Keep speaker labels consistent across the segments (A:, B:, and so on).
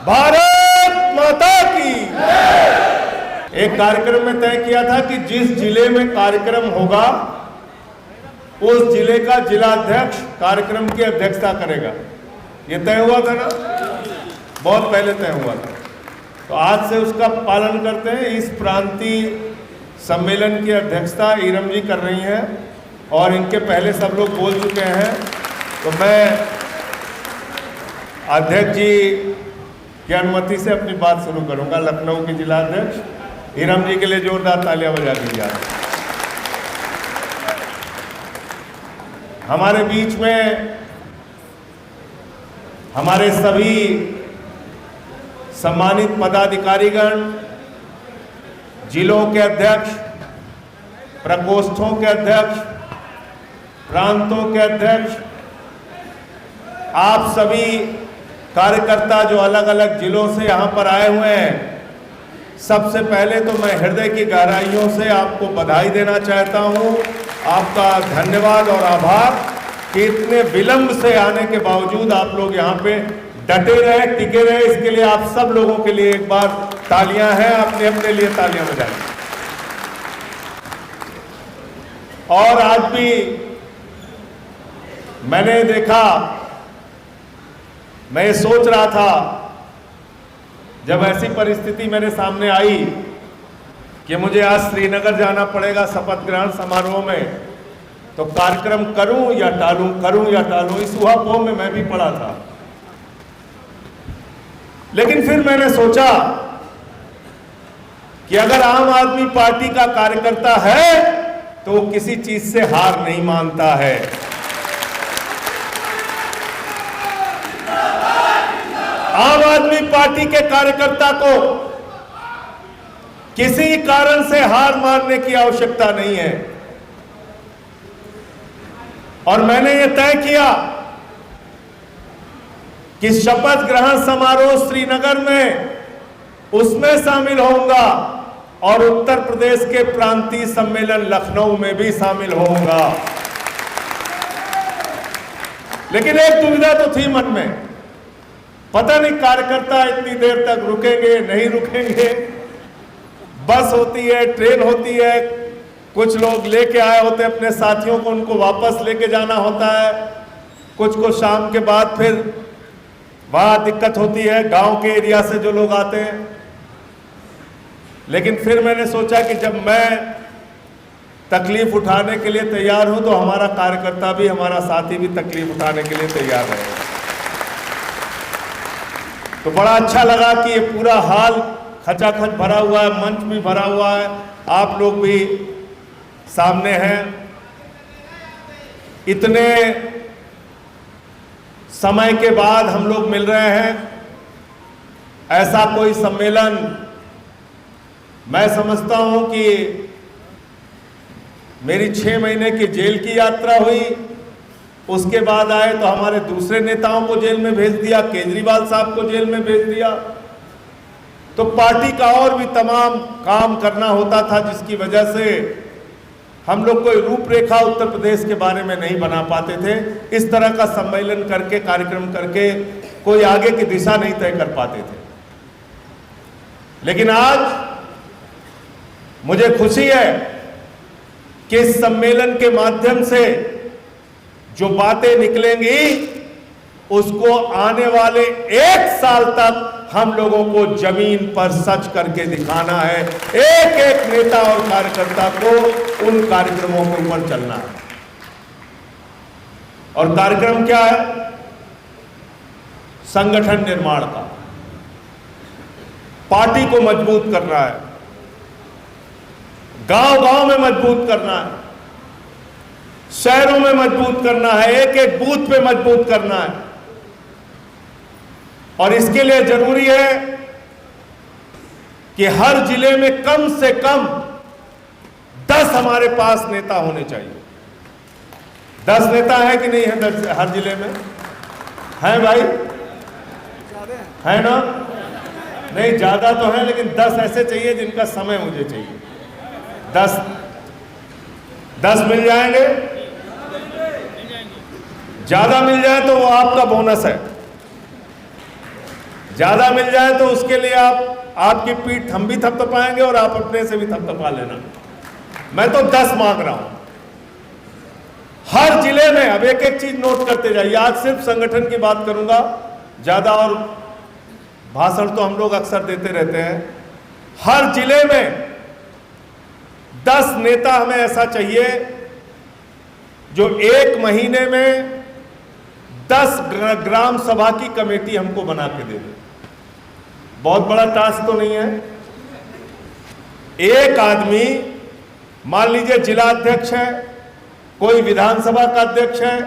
A: भारत माता की। एक कार्यक्रम में तय किया था कि जिस जिले में कार्यक्रम होगा उस जिले का जिलाध्यक्ष कार्यक्रम की अध्यक्षता करेगा। ये तय हुआ था ना, बहुत पहले तय हुआ था। तो आज से उसका पालन करते हैं। इस प्रांतीय सम्मेलन की अध्यक्षता ईरम जी कर रही हैं और इनके पहले सब लोग बोल चुके हैं। तो मैं अध्यक्ष जी की अनुमति से अपनी बात शुरू करूंगा। लखनऊ के जिलाध्यक्ष ईरम जी के लिए जोरदार तालियां बजा दीजिए। हमारे बीच में हमारे सभी सम्मानित पदाधिकारीगण, जिलों के अध्यक्ष, प्रकोष्ठों के अध्यक्ष, प्रांतों के अध्यक्ष, आप सभी कार्यकर्ता जो अलग अलग जिलों से यहाँ पर आए हुए हैं, सबसे पहले तो मैं हृदय की गहराइयों से आपको बधाई देना चाहता हूँ। आपका धन्यवाद और आभार कि इतने विलंब से आने के बावजूद आप लोग यहाँ पे डटे रहे, टिके रहे। इसके लिए आप सब लोगों के लिए एक बार तालियां हैं, अपने अपने लिए तालियां बजाएं। और आज भी मैंने देखा, मैं ये सोच रहा था जब ऐसी परिस्थिति मेरे सामने आई कि मुझे आज श्रीनगर जाना पड़ेगा शपथ ग्रहण समारोह में, तो कार्यक्रम करूं या टालूं, करूं या टालूं, इस ऊहापोह में मैं भी पड़ा था। लेकिन फिर मैंने सोचा कि अगर आम आदमी पार्टी का कार्यकर्ता है तो वो किसी चीज से हार नहीं मानता है। आम आदमी पार्टी के कार्यकर्ता को किसी कारण से हार मानने की आवश्यकता नहीं है। और मैंने ये तय किया कि शपथ ग्रहण समारोह श्रीनगर में उसमें शामिल होऊंगा और उत्तर प्रदेश के प्रांतीय सम्मेलन लखनऊ में भी शामिल होऊंगा। लेकिन एक दुविधा तो थी मन में, पता नहीं कार्यकर्ता इतनी देर तक रुकेंगे नहीं रुकेंगे। बस होती है, ट्रेन होती है, कुछ लोग लेके आए होते हैं अपने साथियों को, उनको वापस लेके जाना होता है। कुछ को शाम के बाद फिर वहाँ दिक्कत होती है, गांव के एरिया से जो लोग आते हैं। लेकिन फिर मैंने सोचा कि जब मैं तकलीफ उठाने के लिए तैयार हूं तो हमारा कार्यकर्ता भी, हमारा साथी भी तकलीफ उठाने के लिए तैयार रहेगा। तो बड़ा अच्छा लगा कि ये पूरा हाल खचाखच भरा हुआ है, मंच भी भरा हुआ है, आप लोग भी सामने हैं। इतने समय के बाद हम लोग मिल रहे हैं। ऐसा कोई सम्मेलन मैं समझता हूं कि मेरी 6 महीने की जेल की यात्रा हुई, उसके बाद आए तो हमारे दूसरे नेताओं को जेल में भेज दिया, केजरीवाल साहब को जेल में भेज दिया। तो पार्टी का और भी तमाम काम करना होता था, जिसकी वजह से हम लोग कोई रूपरेखा उत्तर प्रदेश के बारे में नहीं बना पाते थे। इस तरह का सम्मेलन करके, कार्यक्रम करके कोई आगे की दिशा नहीं तय कर पाते थे। लेकिन आज मुझे खुशी है कि इस सम्मेलन के माध्यम से जो बातें निकलेंगी उसको आने वाले 1 साल तक हम लोगों को जमीन पर सच करके दिखाना है। एक एक नेता और कार्यकर्ता को उन कार्यक्रमों के ऊपर चलना है। और कार्यक्रम क्या है? संगठन निर्माण का, पार्टी को मजबूत करना है, गांव-गांव में मजबूत करना है, शहरों में मजबूत करना है, एक एक बूथ पे मजबूत करना है। और इसके लिए जरूरी है कि हर जिले में कम से कम 10 हमारे पास नेता होने चाहिए। 10 नेता है कि नहीं है हर जिले में? है भाई? है ना? नहीं, ज्यादा तो है, लेकिन 10 ऐसे चाहिए जिनका समय मुझे चाहिए। 10 मिल जाएंगे? ज्यादा मिल जाए तो वो आपका बोनस है। ज्यादा मिल जाए तो उसके लिए आपकी पीठ हम भी थपथपाएंगे और आप अपने से भी थपथपा लेना। मैं तो 10 मांग रहा हूं हर जिले में। अब एक एक चीज नोट करते जाइए। आज सिर्फ संगठन की बात करूंगा, ज्यादा और भाषण तो हम लोग अक्सर देते रहते हैं। हर जिले में 10 नेता हमें ऐसा चाहिए जो 1 महीने में 10 ग्राम सभा की कमेटी हमको बना के दे दे। बहुत बड़ा टास्क तो नहीं है। एक आदमी, मान लीजिए जिला अध्यक्ष है, कोई विधानसभा का अध्यक्ष है,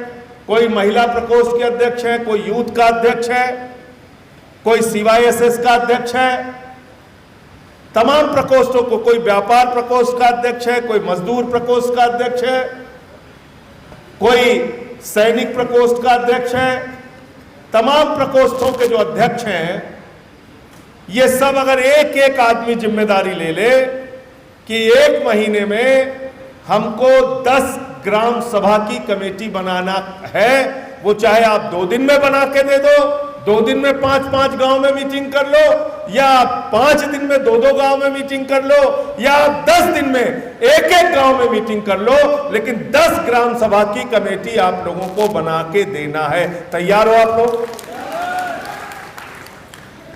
A: कोई महिला प्रकोष्ठ के अध्यक्ष है, कोई यूथ का अध्यक्ष है, कोई CYSS का अध्यक्ष है, तमाम प्रकोष्ठों को, कोई व्यापार प्रकोष्ठ का अध्यक्ष है, कोई मजदूर प्रकोष्ठ का अध्यक्ष है, कोई सैनिक प्रकोष्ठ का अध्यक्ष है। तमाम प्रकोष्ठों के जो अध्यक्ष हैं, ये सब अगर एक एक आदमी जिम्मेदारी ले ले कि 1 महीने में हमको 10 ग्राम सभा की कमेटी बनाना है, वो चाहे आप 2 दिन में बना के दे दो, 2 दिन में 5-5 गांव में मीटिंग कर लो, या 5 दिन में 2-2 गांव में मीटिंग कर लो, या 10 दिन में 1-1 गांव में मीटिंग कर लो, लेकिन 10 ग्राम सभा की कमेटी आप लोगों को बना के देना है। तैयार हो आप लोग?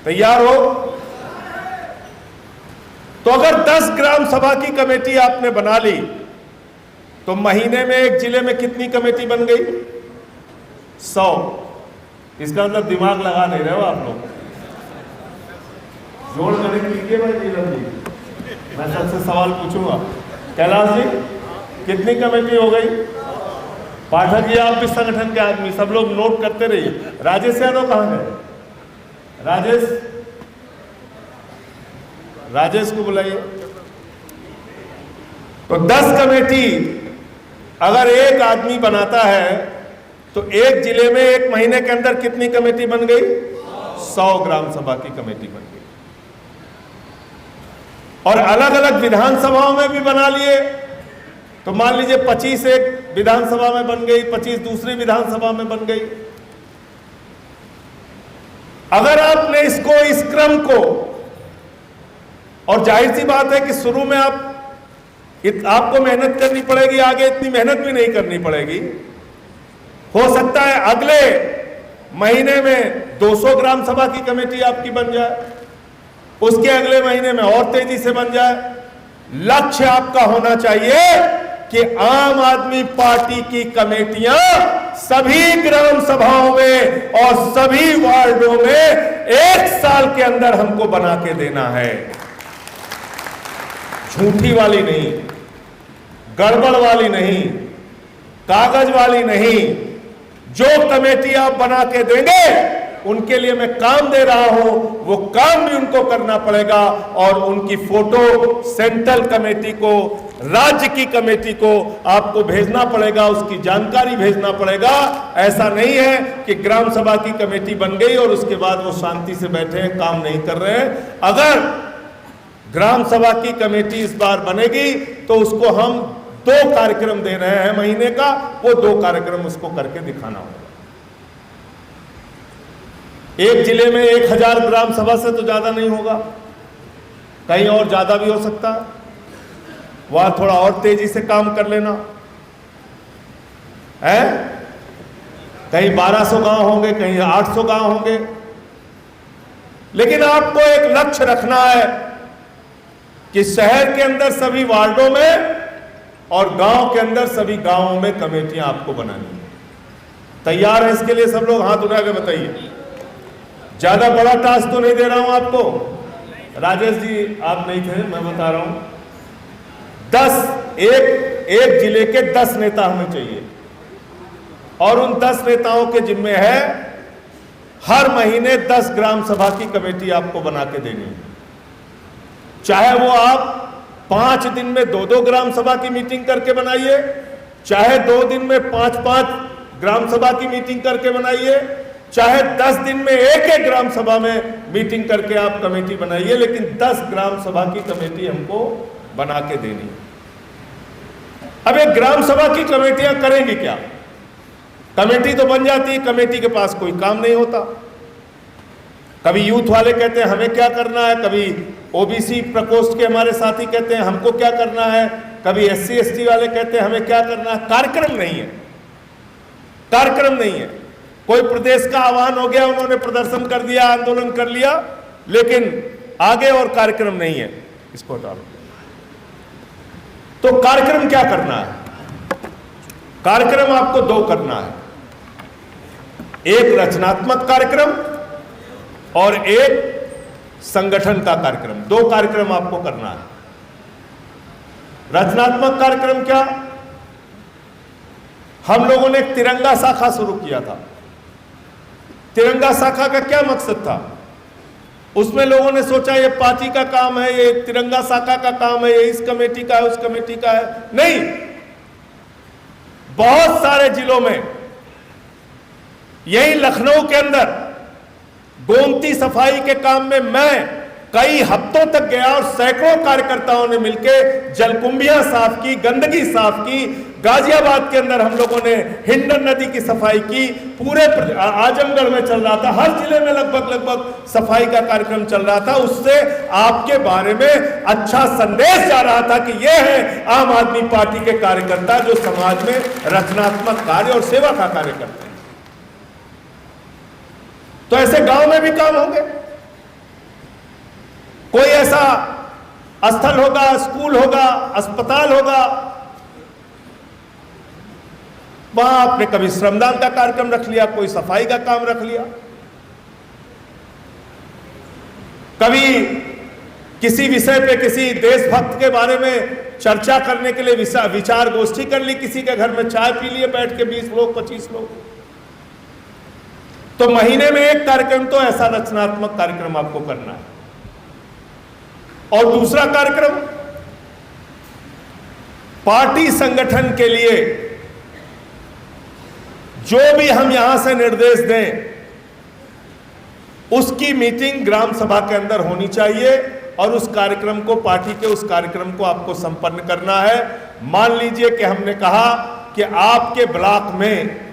A: तैयार हो? तो अगर 10 ग्राम सभा की कमेटी आपने बना ली तो महीने में एक जिले में कितनी कमेटी बन गई? 100। इसका मतलब दिमाग लगा नहीं रहे हो आप लोग। जोड़ गणित कीजिए भाई नीलम जी। मैं सबसे सवाल पूछूंगा, कैलाश जी कितनी कमेटी हो गई? पाठक जी आप भी संगठन के आदमी, सब लोग नोट करते रहिए। राजेश यादव कहां गए? राजेश को बुलाइए। तो 10 कमेटी अगर एक आदमी बनाता है तो एक जिले में 1 महीने के अंदर कितनी कमेटी बन गई? 100 ग्राम सभा की कमेटी बन गई। और अलग अलग विधानसभाओं में भी बना लिए तो मान लीजिए 25 एक विधानसभा में बन गई, 25 दूसरी विधानसभा में बन गई। अगर आपने इसको, इस क्रम को, और जाहिर सी बात है कि शुरू में आपको मेहनत करनी पड़ेगी, आगे इतनी मेहनत भी नहीं करनी पड़ेगी। हो सकता है अगले महीने में 200 ग्राम सभा की कमेटी आपकी बन जाए, उसके अगले महीने में और तेजी से बन जाए। लक्ष्य आपका होना चाहिए कि आम आदमी पार्टी की कमेटियां सभी ग्राम सभाओं में और सभी वार्डों में 1 साल के अंदर हमको बना के देना है। झूठी वाली नहीं, गड़बड़ वाली नहीं, कागज वाली नहीं। जो कमेटी आप बना के देंगे उनके लिए मैं काम दे रहा हूं, वो काम भी उनको करना पड़ेगा और उनकी फोटो सेंट्रल कमेटी को, राज्य की कमेटी को आपको भेजना पड़ेगा, उसकी जानकारी भेजना पड़ेगा। ऐसा नहीं है कि ग्राम सभा की कमेटी बन गई और उसके बाद वो शांति से बैठे हैं, काम नहीं कर रहे हैं। अगर ग्राम सभा की कमेटी इस बार बनेगी तो उसको हम 2 कार्यक्रम दे रहे हैं महीने का, वो 2 कार्यक्रम उसको करके दिखाना होगा। एक जिले में 1000 ग्राम सभा से तो ज्यादा नहीं होगा, कहीं और ज्यादा भी हो सकता है। वहां थोड़ा और तेजी से काम कर लेना है। कहीं 1200 गांव होंगे, कहीं 800 गांव होंगे, लेकिन आपको एक लक्ष्य रखना है कि शहर के अंदर सभी वार्डों में और गांव के अंदर सभी गांवों में कमेटियां आपको बनानी है। तैयार है इसके लिए सब लोग? हाथ उठा के बताइए। ज्यादा बड़ा टास्क तो नहीं दे रहा हूं आपको। राजेश जी आप नहीं थे, मैं बता रहा हूं। एक जिले के 10 नेता हमें चाहिए और उन 10 नेताओं के जिम्मे है हर महीने 10 ग्राम सभा की कमेटी आपको बना के देनी है। चाहे वो आप 5 दिन में 2-2 ग्राम सभा की मीटिंग करके बनाइए, चाहे 2 दिन में 5-5 ग्राम सभा की मीटिंग करके बनाइए, चाहे 10 दिन में 1-1 ग्राम सभा में मीटिंग करके आप कमेटी बनाइए, लेकिन 10 ग्राम सभा की कमेटी हमको बना के देनी। अब एक ग्राम सभा की कमेटियां करेंगी क्या? कमेटी तो बन जाती है, कमेटी के पास कोई काम नहीं होता। कभी यूथ वाले कहते हैं हमें क्या करना है, कभी ओबीसी प्रकोष्ठ के हमारे साथी कहते हैं हमको क्या करना है, कभी एससी एसटी वाले कहते हैं हमें क्या करना है। कार्यक्रम नहीं है, कार्यक्रम नहीं है। कोई प्रदेश का आह्वान हो गया, उन्होंने प्रदर्शन कर दिया, आंदोलन कर लिया, लेकिन आगे और कार्यक्रम नहीं है। इसको हटा लो। तो कार्यक्रम क्या करना है? कार्यक्रम आपको दो करना है, एक रचनात्मक कार्यक्रम और एक संगठन का कार्यक्रम। दो कार्यक्रम आपको करना है। रचनात्मक कार्यक्रम क्या? हम लोगों ने एक तिरंगा शाखा शुरू किया था। तिरंगा शाखा का क्या मकसद था? उसमें लोगों ने सोचा ये पार्टी का काम है, ये तिरंगा शाखा का काम है, ये इस कमेटी का है, उस कमेटी का है। नहीं, बहुत सारे जिलों में, यही लखनऊ के अंदर गोमती सफाई के काम में मैं कई हफ्तों तक गया और सैकड़ों कार्यकर्ताओं ने मिलकर जलकुंभियां साफ की, गंदगी साफ की। गाजियाबाद के अंदर हम लोगों ने हिंडन नदी की सफाई की। पूरे आजमगढ़ में चल रहा था, हर जिले में लगभग सफाई का कार्यक्रम चल रहा था। उससे आपके बारे में अच्छा संदेश जा रहा था कि यह है आम आदमी पार्टी के कार्यकर्ता जो समाज में रचनात्मक कार्य और सेवा का कार्य करते हैं। तो ऐसे गांव में भी काम होंगे। कोई ऐसा स्थल होगा, स्कूल होगा, अस्पताल होगा, वहां आपने कभी श्रमदान का कार्यक्रम रख लिया, कोई सफाई का काम रख लिया, कभी किसी विषय पे किसी देशभक्त के बारे में चर्चा करने के लिए विचार गोष्ठी कर ली, किसी के घर में चाय पी लिए बैठ के 20 लोग 25 लोग। तो महीने में एक कार्यक्रम तो ऐसा रचनात्मक कार्यक्रम आपको करना है। और दूसरा कार्यक्रम, पार्टी संगठन के लिए जो भी हम यहां से निर्देश दें उसकी मीटिंग ग्राम सभा के अंदर होनी चाहिए और उस कार्यक्रम को, पार्टी के उस कार्यक्रम को आपको संपन्न करना है। मान लीजिए कि हमने कहा कि आपके ब्लॉक में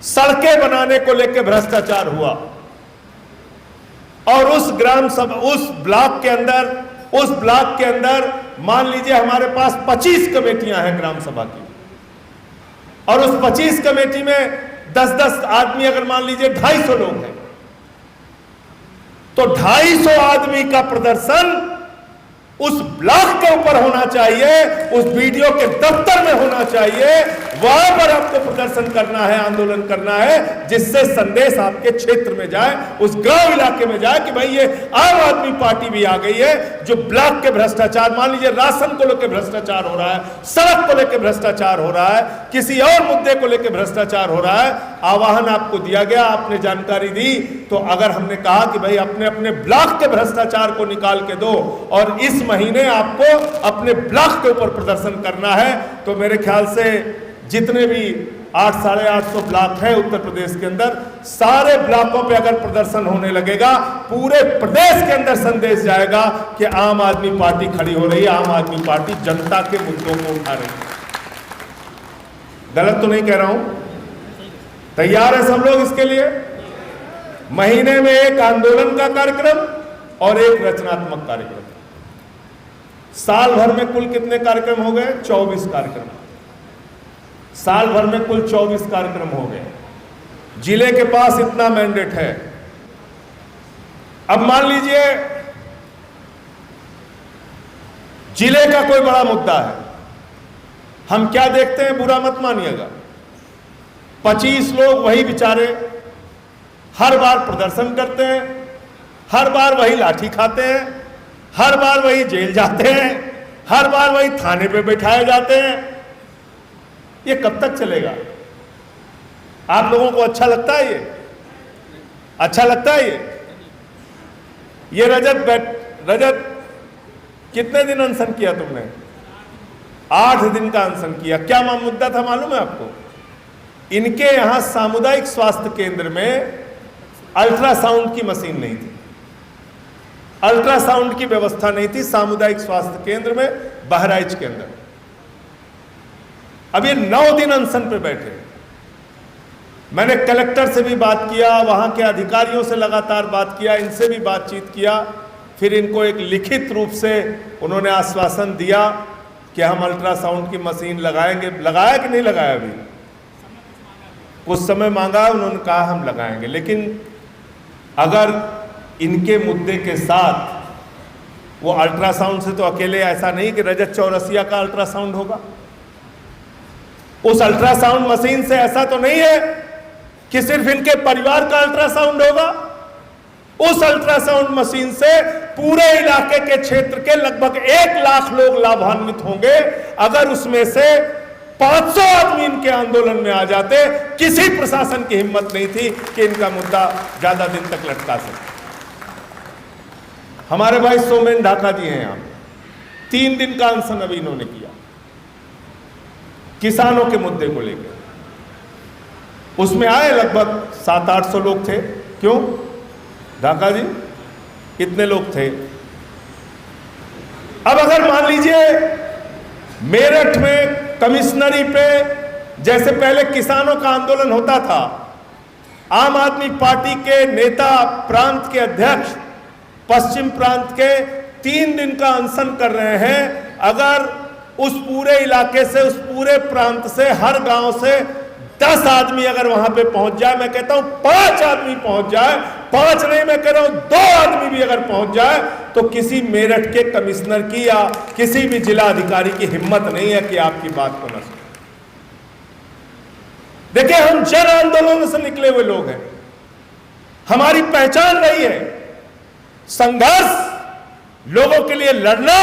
A: सड़कें बनाने को लेकर भ्रष्टाचार हुआ और उस ग्राम सभा, उस ब्लॉक के अंदर मान लीजिए हमारे पास 25 कमेटियां हैं ग्राम सभा की, और उस 25 कमेटी में 10-10 आदमी, अगर मान लीजिए 250 लोग हैं, तो 250 आदमी का प्रदर्शन उस ब्लॉक के ऊपर होना चाहिए, उस वीडियो के दफ्तर में होना चाहिए। वहां पर आपको प्रदर्शन करना है, आंदोलन करना है, जिससे संदेश आपके क्षेत्र में जाए, उस गांव इलाके में जाए कि भाई ये आम आदमी पार्टी भी आ गई है। जो ब्लॉक के भ्रष्टाचार, मान लीजिए राशन को लेकर भ्रष्टाचार हो रहा है, सड़क को लेकर भ्रष्टाचार हो रहा है, किसी और मुद्दे को लेकर भ्रष्टाचार हो रहा है, आह्वान आपको दिया गया, आपने जानकारी दी। तो अगर हमने कहा कि भाई अपने अपने ब्लॉक के भ्रष्टाचार को निकाल के दो और इस महीने आपको अपने ब्लॉक के ऊपर प्रदर्शन करना है, तो मेरे ख्याल से जितने भी 800-850 ब्लॉक है उत्तर प्रदेश के अंदर, सारे ब्लॉकों पे अगर प्रदर्शन होने लगेगा, पूरे प्रदेश के अंदर संदेश जाएगा कि आम आदमी पार्टी खड़ी हो रही है, आम आदमी पार्टी जनता के मुद्दों को उठा रही है। गलत तो नहीं कह रहा हूं? तैयार है सब लोग इसके लिए? महीने में एक आंदोलन का कार्यक्रम और एक रचनात्मक कार्यक्रम। साल भर में कुल कितने कार्यक्रम हो गए? 24 कार्यक्रम। साल भर में कुल 24 कार्यक्रम हो गए। जिले के पास इतना मैंडेट है। अब मान लीजिए जिले का कोई बड़ा मुद्दा है, हम क्या देखते हैं, बुरा मत मानिएगा, 25 लोग वही बेचारे हर बार प्रदर्शन करते हैं, हर बार वही लाठी खाते हैं, हर बार वही जेल जाते हैं, हर बार वही थाने पे बैठाए जाते हैं। ये कब तक चलेगा? आप लोगों को अच्छा लगता है? ये अच्छा लगता है? ये रजत कितने दिन अनशन किया तुमने? 8 दिन का अनशन किया। क्या मुद्दा था मालूम है आपको? इनके यहां सामुदायिक स्वास्थ्य केंद्र में अल्ट्रासाउंड की मशीन नहीं थी, अल्ट्रासाउंड की व्यवस्था नहीं थी सामुदायिक स्वास्थ्य केंद्र में बहराइच के अंदर। अब ये 9 दिन अनशन पे बैठे। मैंने कलेक्टर से भी बात किया, वहाँ के अधिकारियों से लगातार बात किया, इनसे भी बातचीत किया। फिर इनको एक लिखित रूप से उन्होंने आश्वासन दिया कि हम अल्ट्रासाउंड की मशीन लगाएंगे। लगाया कि नहीं लगाया? अभी कुछ समय मांगा, उन्होंने कहा हम लगाएंगे। लेकिन अगर इनके मुद्दे के साथ वो अल्ट्रासाउंड से तो अकेले ऐसा नहीं कि रजत चौरसिया का अल्ट्रासाउंड होगा, उस अल्ट्रासाउंड मशीन से ऐसा तो नहीं है कि सिर्फ इनके परिवार का अल्ट्रासाउंड होगा। उस अल्ट्रासाउंड मशीन से पूरे इलाके के क्षेत्र के लगभग 1 लाख लोग लाभान्वित होंगे। अगर उसमें से 500 आदमी इनके आंदोलन में आ जाते, किसी प्रशासन की हिम्मत नहीं थी कि इनका मुद्दा ज्यादा दिन तक लटका सके। हमारे भाई सोमेन ढाका जी हैं, यहां 3 दिन का अनशन अभी इन्होंने किया किसानों के मुद्दे को लेकर। उसमें आए लगभग 700-800 लोग थे। क्यों ढाका जी इतने लोग थे? अब अगर मान लीजिए मेरठ में कमिश्नरी पे जैसे पहले किसानों का आंदोलन होता था, आम आदमी पार्टी के नेता, प्रांत के अध्यक्ष पश्चिम प्रांत के 3 दिन का अनशन कर रहे हैं, अगर उस पूरे इलाके से, उस पूरे प्रांत से, हर गांव से 10 आदमी अगर वहां पे पहुंच जाए, मैं कहता हूं 5 आदमी पहुंच जाए, 5 नहीं मैं कह रहा हूं 2 आदमी भी अगर पहुंच जाए, तो किसी मेरठ के कमिश्नर की या किसी भी जिला अधिकारी की हिम्मत नहीं है कि आपकी बात को न सुने। देखिए, हम जन आंदोलन से निकले हुए लोग हैं, हमारी पहचान रही है संघर्ष, लोगों के लिए लड़ना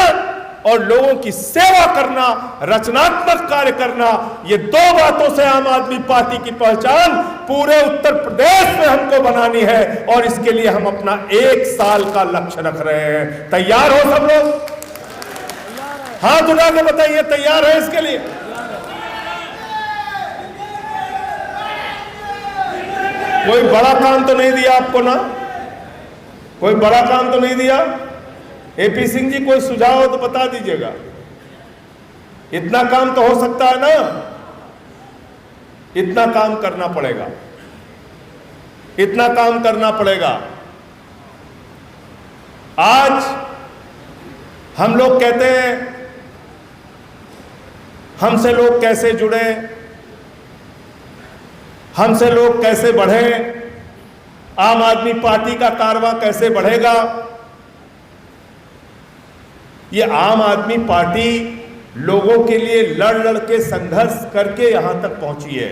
A: और लोगों की सेवा करना, रचनात्मक कार्य करना। ये 2 बातों से आम आदमी पार्टी की पहचान पूरे उत्तर प्रदेश में हमको बनानी है, और इसके लिए हम अपना 1 साल का लक्ष्य रख रहे हैं। तैयार हो सब लोग? हाथ उठा के बताइए, तैयार है इसके लिए? कोई बड़ा काम तो नहीं दिया आपको ना? कोई बड़ा काम तो नहीं दिया? एपी सिंह जी कोई सुझाव हो तो बता दीजिएगा। इतना काम तो हो सकता है ना? इतना काम करना पड़ेगा, इतना काम करना पड़ेगा। आज हम लोग कहते हैं हमसे लोग कैसे जुड़े, हमसे लोग कैसे बढ़े, आम आदमी पार्टी का कारवां कैसे बढ़ेगा। ये आम आदमी पार्टी लोगों के लिए लड़ लड़ के संघर्ष करके यहां तक पहुंची है।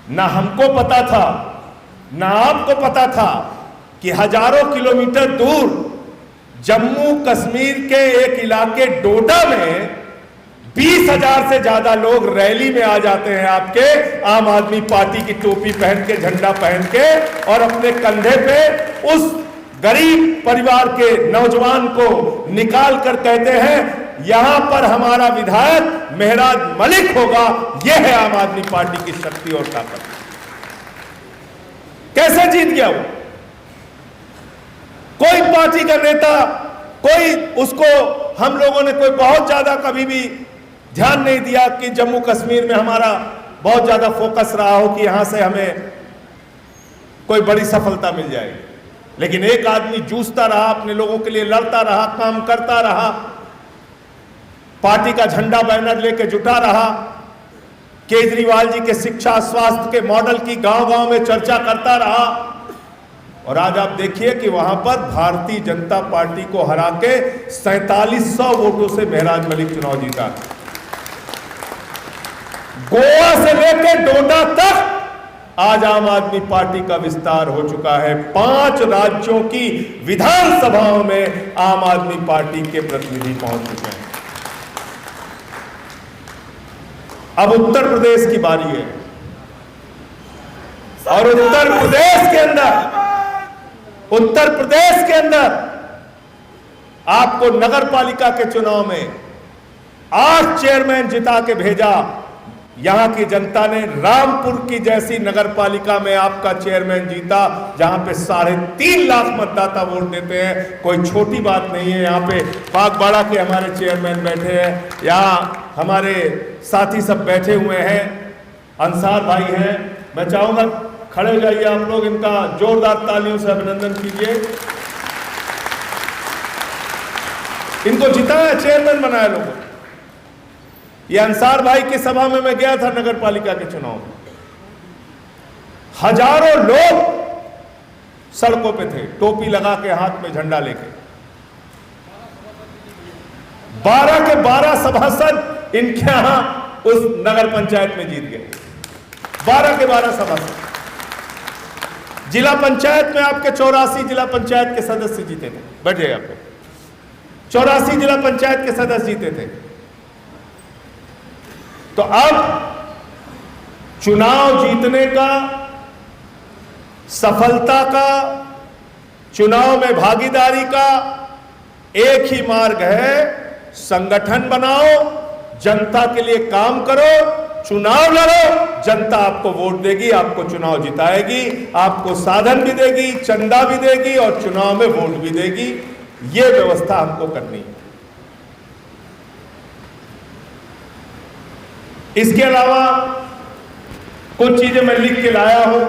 A: ना हमको पता था, ना आपको पता था कि हजारों किलोमीटर दूर जम्मू कश्मीर के एक इलाके डोडा में 20,000 से ज्यादा लोग रैली में आ जाते हैं आपके आम आदमी पार्टी की टोपी पहन के, झंडा पहन के, और अपने कंधे पे उस गरीब परिवार के नौजवान को निकाल कर कहते हैं यहां पर हमारा विधायक मेहराज मलिक होगा। यह है आम आदमी पार्टी की शक्ति और ताकत। कैसे जीत गया वो? कोई पार्टी का नेता, कोई उसको, हम लोगों ने कोई बहुत ज्यादा कभी भी ध्यान नहीं दिया कि जम्मू कश्मीर में हमारा बहुत ज्यादा फोकस रहा हो कि यहां से हमें कोई बड़ी सफलता मिल जाएगी। लेकिन एक आदमी जूझता रहा, अपने लोगों के लिए लड़ता रहा, काम करता रहा, पार्टी का झंडा बैनर लेके जुटा रहा, केजरीवाल जी के शिक्षा स्वास्थ्य के मॉडल की गांव-गांव में चर्चा करता रहा, और आज आप देखिए कि वहां पर भारतीय जनता पार्टी को हरा के 4700 वोटों से मेहराज मलिक चुनाव जीता। गोवा से लेकर डोडा तक आज आम आदमी पार्टी का विस्तार हो चुका है। 5 राज्यों की विधानसभाओं में आम आदमी पार्टी के प्रतिनिधि पहुंच चुके हैं। अब उत्तर प्रदेश की बारी है, और उत्तर प्रदेश के अंदर आपको नगर पालिका के चुनाव में 8 चेयरमैन जिता के भेजा। यहां की जनता ने रामपुर की जैसी नगर पालिका में आपका चेयरमैन जीता, जहां पे 3.5 लाख मतदाता वोट देते हैं। कोई छोटी बात नहीं है। यहां पे बागबाड़ा के हमारे चेयरमैन बैठे हैं, यहां हमारे साथी सब बैठे हुए हैं, अंसार भाई हैं, मैं चाहूंगा खड़े हो जाइए आप लोग, इनका जोरदार तालियों से अभिनंदन कीजिए। इनको जिताया, चेयरमैन बनाया लोगों। ये अंसार भाई की सभा में मैं गया था नगर पालिका के चुनाव में, हजारों लोग सड़कों पे थे, टोपी लगा के, हाथ में झंडा लेके। 12 के 12 सभासद इनके यहां उस नगर पंचायत में जीत गए। 12 के 12 सभासद। जिला पंचायत में आपके 84 जिला पंचायत के सदस्य जीते थे। बैठ जाइए आप लोग। 84 जिला पंचायत के सदस्य जीते थे। तो अब चुनाव जीतने का, सफलता का, चुनाव में भागीदारी का एक ही मार्ग है, संगठन बनाओ, जनता के लिए काम करो, चुनाव लड़ो, जनता आपको वोट देगी, आपको चुनाव जिताएगी, आपको साधन भी देगी, चंदा भी देगी और चुनाव में वोट भी देगी। यह व्यवस्था हमको करनी है। इसके अलावा कुछ चीजें मैं लिख के लाया हूं,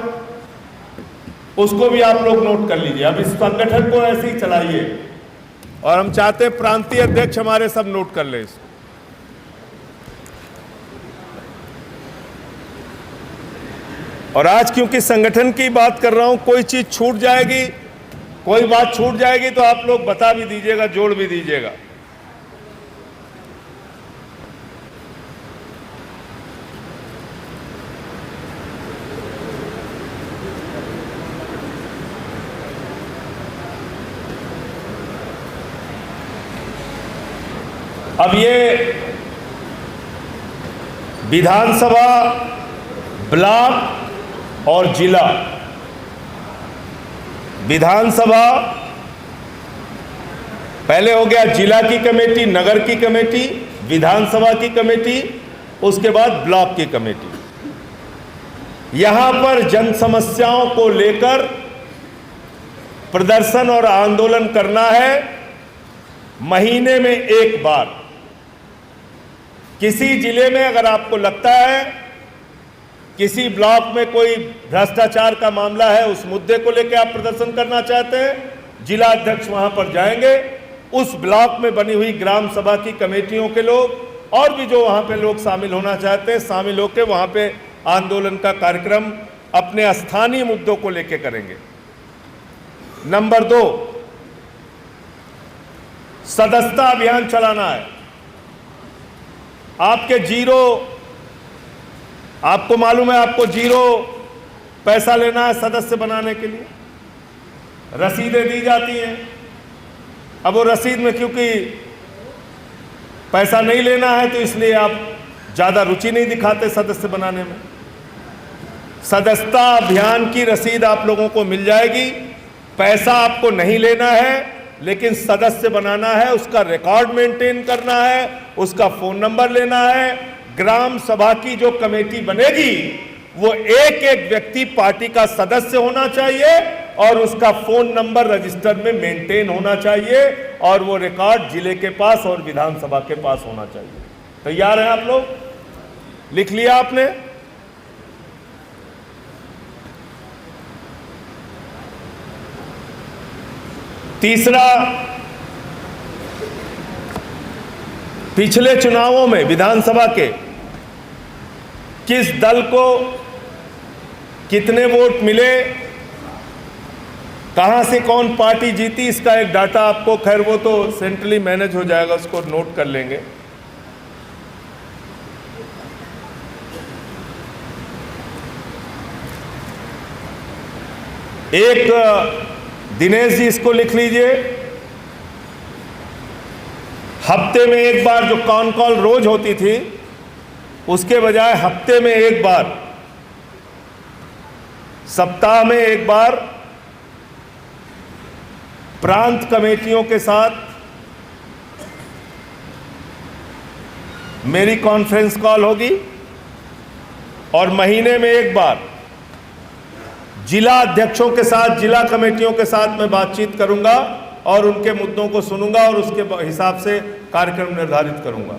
A: उसको भी आप लोग नोट कर लीजिए। अब इस संगठन को ऐसे ही चलाइए और हम चाहते हैं प्रांतीय अध्यक्ष हमारे सब नोट कर ले इसको। और आज क्योंकि संगठन की बात कर रहा हूं, कोई चीज छूट जाएगी, कोई बात छूट जाएगी तो आप लोग बता भी दीजिएगा, जोड़ भी दीजिएगा। अब ये विधानसभा, ब्लॉक और जिला, विधानसभा पहले हो गया जिला की कमेटी, नगर की कमेटी, विधानसभा की कमेटी, उसके बाद ब्लॉक की कमेटी। यहां पर जन समस्याओं को लेकर प्रदर्शन और आंदोलन करना है। महीने में एक बार किसी जिले में अगर आपको लगता है किसी ब्लॉक में कोई भ्रष्टाचार का मामला है, उस मुद्दे को लेकर आप प्रदर्शन करना चाहते हैं, जिला अध्यक्ष वहां पर जाएंगे। उस ब्लॉक में बनी हुई ग्राम सभा की कमेटियों के लोग और भी जो वहां पे लोग शामिल होना चाहते हैं, शामिल होकर वहां पे आंदोलन का कार्यक्रम अपने स्थानीय मुद्दों को लेकर करेंगे। नंबर 2, सदस्यता अभियान चलाना है। आपके जीरो, आपको मालूम है आपको जीरो पैसा लेना है सदस्य बनाने के लिए, रसीदें दी जाती हैं। अब वो रसीद में क्योंकि पैसा नहीं लेना है तो इसलिए आप ज़्यादा रुचि नहीं दिखाते सदस्य बनाने में। सदस्यता अभियान की रसीद आप लोगों को मिल जाएगी। पैसा आपको नहीं लेना है, लेकिन सदस्य बनाना है, उसका रिकॉर्ड मेंटेन करना है, उसका फ़ोन नंबर लेना है। ग्राम सभा की जो कमेटी बनेगी वो एक एक व्यक्ति पार्टी का सदस्य होना चाहिए और उसका फोन नंबर रजिस्टर में मेंटेन होना चाहिए और वो रिकॉर्ड जिले के पास और विधानसभा के पास होना चाहिए। तैयार हैं आप लोग? लिख लिया आपने? तीसरा, पिछले चुनावों में विधानसभा के किस दल को कितने वोट मिले, कहां से कौन पार्टी जीती, इसका एक डाटा आपको, खैर वो तो सेंट्रली मैनेज हो जाएगा, उसको नोट कर लेंगे। एक दिनेश जी इसको लिख लीजिए, हफ्ते में एक बार जो कॉन कॉल रोज होती थी उसके बजाय हफ्ते में एक बार, सप्ताह में एक बार प्रांत कमेटियों के साथ मेरी कॉन्फ्रेंस कॉल होगी और महीने में एक बार जिला अध्यक्षों के साथ, जिला कमेटियों के साथ मैं बातचीत करूंगा और उनके मुद्दों को सुनूंगा और उसके हिसाब से कार्यक्रम निर्धारित करूंगा।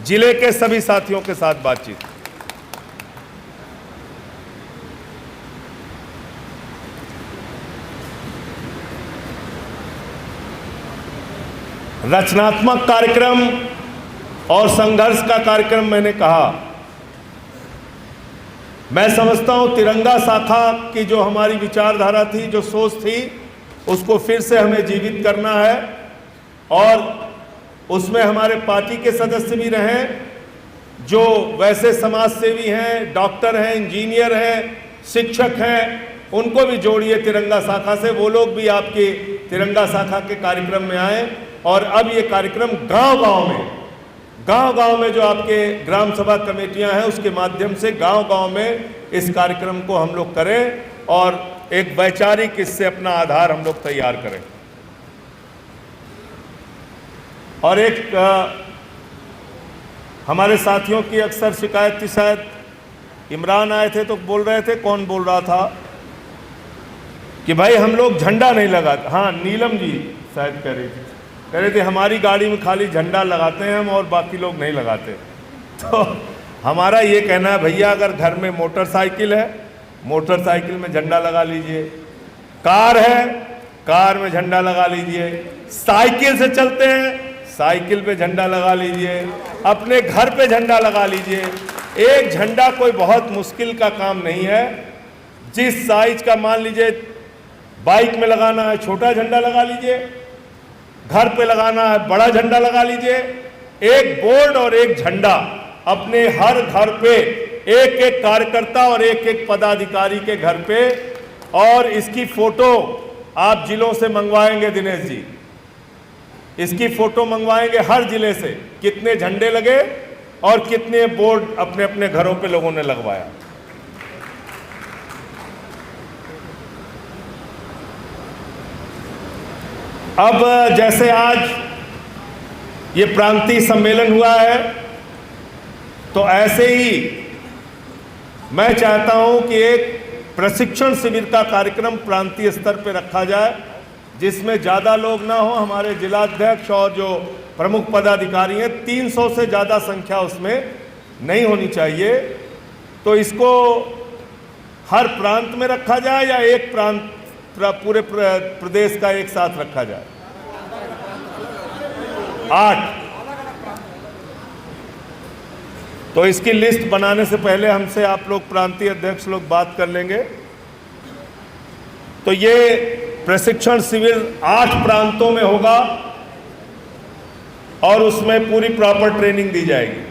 A: जिले के सभी साथियों के साथ बातचीत। रचनात्मक कार्यक्रम और संघर्ष का कार्यक्रम मैंने कहा। मैं समझता हूँ तिरंगा शाखा की जो हमारी विचारधारा थी, जो सोच थी, उसको फिर से हमें जीवित करना है और उसमें हमारे पार्टी के सदस्य भी रहें, जो वैसे समाज सेवी हैं, डॉक्टर हैं, इंजीनियर हैं, शिक्षक हैं, उनको भी जोड़िए तिरंगा शाखा से। वो लोग भी आपके तिरंगा शाखा के कार्यक्रम में आए और अब ये कार्यक्रम गांव-गांव में जो आपके ग्राम सभा कमेटियां हैं उसके माध्यम से गांव-गांव में इस कार्यक्रम को हम लोग करें और एक वैचारिक इससे अपना आधार हम लोग तैयार करें। और एक हमारे साथियों की अक्सर शिकायत थी, शायद इमरान आए थे तो बोल रहे थे, कौन बोल रहा था कि भाई हम लोग झंडा नहीं लगाते। हाँ, नीलम जी शायद कह रहे थे हमारी गाड़ी में खाली झंडा लगाते हैं हम और बाकी लोग नहीं लगाते। तो हमारा ये कहना है भैया, अगर घर में मोटरसाइकिल है, मोटरसाइकिल में झंडा लगा लीजिए, कार है, कार में झंडा लगा लीजिए, साइकिल से चलते हैं, साइकिल पे झंडा लगा लीजिए, अपने घर पे झंडा लगा लीजिए। एक झंडा कोई बहुत मुश्किल का काम नहीं है। जिस साइज का मान लीजिए बाइक में लगाना है, छोटा झंडा लगा लीजिए, घर पे लगाना है, बड़ा झंडा लगा लीजिए। एक बोर्ड और एक झंडा अपने हर घर पे एक एक कार्यकर्ता और एक एक पदाधिकारी के घर पे, और इसकी फोटो आप जिलों से मंगवाएंगे दिनेश जी, इसकी फोटो मंगवाएंगे हर जिले से, कितने झंडे लगे और कितने बोर्ड अपने अपने घरों पे लोगों ने लगवाया। अब जैसे आज ये प्रांतीय सम्मेलन हुआ है, तो ऐसे ही मैं चाहता हूं कि एक प्रशिक्षण शिविर का कार्यक्रम प्रांतीय स्तर पर रखा जाए, जिसमें ज़्यादा लोग ना हो, हमारे जिलाध्यक्ष और जो प्रमुख पदाधिकारी हैं, 300 से ज़्यादा संख्या उसमें नहीं होनी चाहिए। तो इसको हर प्रांत में रखा जाए या एक प्रांत पूरे प्रदेश का एक साथ रखा जाए? 8। तो इसकी लिस्ट बनाने से पहले हमसे आप लोग प्रांतीय अध्यक्ष लोग बात कर लेंगे। तो ये प्रशिक्षण शिविर 8 प्रांतों में होगा और उसमें पूरी प्रॉपर ट्रेनिंग दी जाएगी।